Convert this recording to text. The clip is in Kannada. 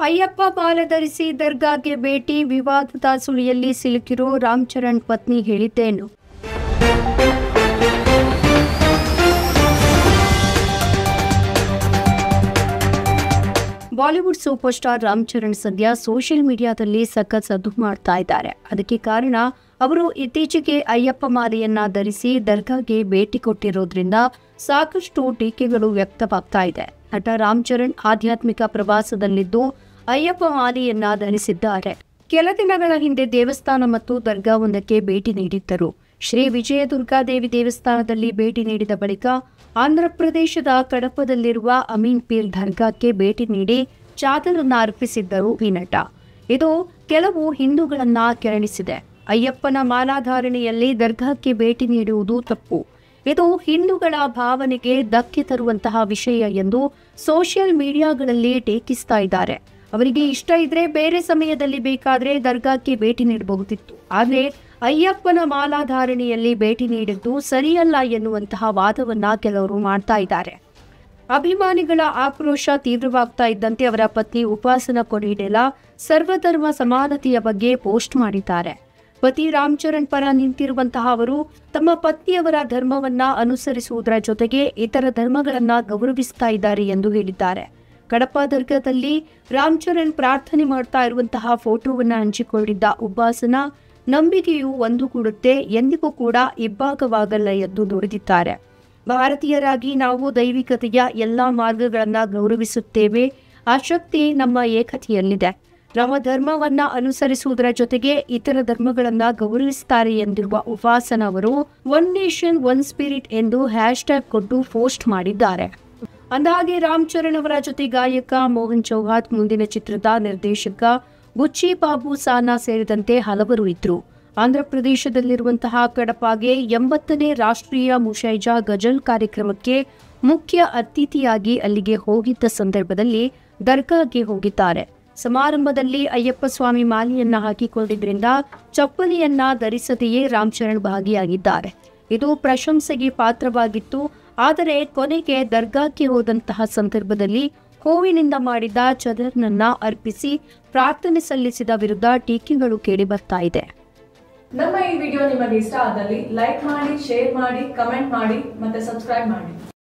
ಅಯ್ಯಪ್ಪ ಮಾಲೆ ಧರಿಸಿ ದರ್ಗಾಗೆ ಭೇಟಿ, ವಿವಾದದ ಸುಳಿಯಲ್ಲಿ ಸಿಲುಕಿರೋ ರಾಮ್ ಚರಣ್ ಪತ್ನಿ ಹೇಳಿದ್ದೇನು? Bollywood super star Ram Charan ಸದ್ಯ ಸೋಷಿಯಲ್ ಮೀಡಿಯಾದಲ್ಲಿ ಸಖತ್ ಸದ್ದು ಮಾಡ್ತಾ ಇದ್ದಾರೆ. ಅದಕ್ಕೆ ಕಾರಣ ಅವರು ಇತ್ತೀಚೆಗೆ ಅಯ್ಯಪ್ಪ ಮಾಲೆಯನ್ನ ಧರಿಸಿ ದರ್ಗಾಗೆ ಭೇಟಿ ಕೊಟ್ಟಿರೋದ್ರಿಂದ ಸಾಕಷ್ಟು ಟೀಕೆಗಳು ವ್ಯಕ್ತವಾಗ್ತಾ ಇದೆ. ನಟ ರಾಮ್ ಚರಣ್ ಆಧ್ಯಾತ್ಮಿಕ ಪ್ರವಾಸದಲ್ಲಿದ್ದು ಅಯ್ಯಪ್ಪ ಮಾಲೆಯನ್ನ ಧರಿಸಿದ್ದಾರೆ. ಕೆಲ ದಿನಗಳ ಹಿಂದೆ ದೇವಸ್ಥಾನ ಮತ್ತು ದರ್ಗಾವೊಂದಕ್ಕೆ ಭೇಟಿ ನೀಡಿದ್ದರು. ಶ್ರೀ ವಿಜಯದುರ್ಗಾದೇವಿ ದೇವಸ್ಥಾನದಲ್ಲಿ ಭೇಟಿ ನೀಡಿದ ಬಳಿಕ ಆಂಧ್ರಪ್ರದೇಶದ ಕಡಪದಲ್ಲಿರುವ ಅಮೀನ್ ಪೀರ್ ದರ್ಗಾಕ್ಕೆ ಭೇಟಿ ನೀಡಿ ಚಾದರನ್ನ ಅರ್ಪಿಸಿದ್ದರು ಈ ನಟ. ಇದು ಕೆಲವು ಹಿಂದೂಗಳನ್ನ ಕೆರಳಿಸಿದೆ. ಅಯ್ಯಪ್ಪನ ಮಾಲಾಧಾರಣೆಯಲ್ಲಿ ದರ್ಗಾಕ್ಕೆ ಭೇಟಿ ನೀಡುವುದು ತಪ್ಪು. ಇದು ಹಿಂದೂಗಳ ಭಾವನೆಗೆ ಧಕ್ಕೆ ತರುವಂತಹ ವಿಷಯ ಎಂದು ಸೋಷಿಯಲ್ ಮೀಡಿಯಾಗಳಲ್ಲಿ ಟೀಕಿಸ್ತಾ ಇದ್ದಾರೆ. ಅವರಿಗೆ ಇಷ್ಟ ಇದ್ರೆ ಬೇರೆ ಸಮಯದಲ್ಲಿ ಬೇಕಾದ್ರೆ ದರ್ಗಾಕ್ಕೆ ಭೇಟಿ ನೀಡಬಹುದಿತ್ತು. ಆದರೆ ಅಯ್ಯಪ್ಪನ ಮಾಲಾಧಾರಣೆಯಲ್ಲಿ ಭೇಟಿ ನೀಡಿದ್ದು ಸರಿಯಲ್ಲ ಎನ್ನುವಂತಹ ವಾದವನ್ನ ಕೆಲವರು ಮಾಡ್ತಾ ಇದ್ದಾರೆ. ಅಭಿಮಾನಿಗಳ ಆಕ್ರೋಶ ತೀವ್ರವಾಗ್ತಾ ಇದ್ದಂತೆ ಅವರ ಪತ್ನಿ ಉಪಾಸನಾ ಕೊಡಿಡೆಲಾ ಸರ್ವಧರ್ಮ ಸಮಾನತೆಯ ಬಗ್ಗೆ ಪೋಸ್ಟ್ ಮಾಡಿದ್ದಾರೆ. ಪತಿ ರಾಮ್ ಚರಣ್ ಪರ ನಿಂತಿರುವಂತಹ ಅವರು ತಮ್ಮ ಪತ್ನಿಯವರ ಧರ್ಮವನ್ನ ಅನುಸರಿಸುವುದರ ಜೊತೆಗೆ ಇತರ ಧರ್ಮಗಳನ್ನ ಗೌರವಿಸ್ತಾ ಇದ್ದಾರೆ ಎಂದು ಹೇಳಿದ್ದಾರೆ. ಕಡಪ ದರ್ಗಾದಲ್ಲಿ ರಾಮ್ ಚರಣ್ ಪ್ರಾರ್ಥನೆ ಮಾಡ್ತಾ ಇರುವಂತಹ ಫೋಟೋವನ್ನ ಹಂಚಿಕೊಂಡಿದ್ದ ಉಪಾಸನಾ, ನಂಬಿಕೆಯು ಒಂದುಗೂಡುತ್ತೆ, ಎಂದಿಗೂ ಕೂಡ ಇಬ್ಬಾಗವಾಗಲ್ಲ ಎಂದು ನುಡಿದಿದ್ದಾರೆ. ಭಾರತೀಯರಾಗಿ ನಾವು ದೈವಿಕತೆಯ ಎಲ್ಲಾ ಮಾರ್ಗಗಳನ್ನ ಗೌರವಿಸುತ್ತೇವೆ. ಆ ಶಕ್ತಿ ನಮ್ಮ ಏಕತೆಯಲ್ಲಿದೆ. ನಮ್ಮ ಧರ್ಮವನ್ನ ಅನುಸರಿಸುವುದರ ಜೊತೆಗೆ ಇತರ ಧರ್ಮಗಳನ್ನ ಗೌರವಿಸುತ್ತಾರೆ ಎಂದಿರುವ ಉಪಾಸನಾ ಅವರು ಒನ್ ನೇಷನ್ ಒನ್ ಸ್ಪಿರಿಟ್ ಎಂದು ಹ್ಯಾಶ್ಟ್ಯಾಗ್ ಕೊಟ್ಟು ಪೋಸ್ಟ್ ಮಾಡಿದ್ದಾರೆ. ಅಂದಹಾಗೆ ರಾಮ್ ಚರಣ್ ಅವರ ಜೊತೆ ಗಾಯಕ ಮೋಹನ್ ಚೌಹಾನ್, ಮುಂದಿನ ಚಿತ್ರದ ನಿರ್ದೇಶಕ ಬುಚ್ಚಿ ಬಾಬು ಸಾನಾ ಸೇರಿದಂತೆ ಹಲವರು ಇದ್ರು. ಆಂಧ್ರಪ್ರದೇಶದಲ್ಲಿರುವಂತಹ ಕಡಪಾಗೆ 80ನೇ ರಾಷ್ಟ್ರೀಯ ಮುಷೈಜಾ ಗಜಲ್ ಕಾರ್ಯಕ್ರಮಕ್ಕೆ ಮುಖ್ಯ ಅತಿಥಿಯಾಗಿ ಅಲ್ಲಿಗೆ ಹೋಗಿದ್ದ ಸಂದರ್ಭದಲ್ಲಿ ದರ್ಗಾಗೆ ಹೋಗಿದ್ದಾರೆ. ಸಮಾರಂಭದಲ್ಲಿ ಅಯ್ಯಪ್ಪ ಸ್ವಾಮಿ ಮಾಲೆಯನ್ನ ಹಾಕಿಕೊಂಡಿದ್ರಿಂದ ಚಪ್ಪಲಿಯನ್ನ ಧರಿಸದೆಯೇ ರಾಮ್ ಚರಣ್ ಭಾಗಿಯಾಗಿದ್ದಾರೆ. ಇದು ಪ್ರಶಂಸೆಗೆ ಪಾತ್ರವಾಗಿತ್ತು. ಆದರೆ ಕೊನೆಗೆ ದರ್ಗಾಕ್ಕೆ ಹೋದಂತಹ ಸಂದರ್ಭದಲ್ಲಿ ಹೂವಿನಿಂದ ಮಾಡಿದ ಚದರ್ನನ್ನ ಅರ್ಪಿಸಿ ಪ್ರಾರ್ಥನೆ ಸಲ್ಲಿಸಿದ ವಿರುದ್ಧ ಟೀಕೆಗಳು ಕೇಳಿ ಬರ್ತಾ ಇದೆ. ನಮ್ಮ ಈ ವಿಡಿಯೋ ನಿಮಗೆ ಇಷ್ಟ ಆದಲ್ಲಿ ಲೈಕ್ ಮಾಡಿ, ಶೇರ್ ಮಾಡಿ, ಕಮೆಂಟ್ ಮಾಡಿ ಮತ್ತೆ ಸಬ್ಸ್ಕ್ರೈಬ್ ಮಾಡಿ.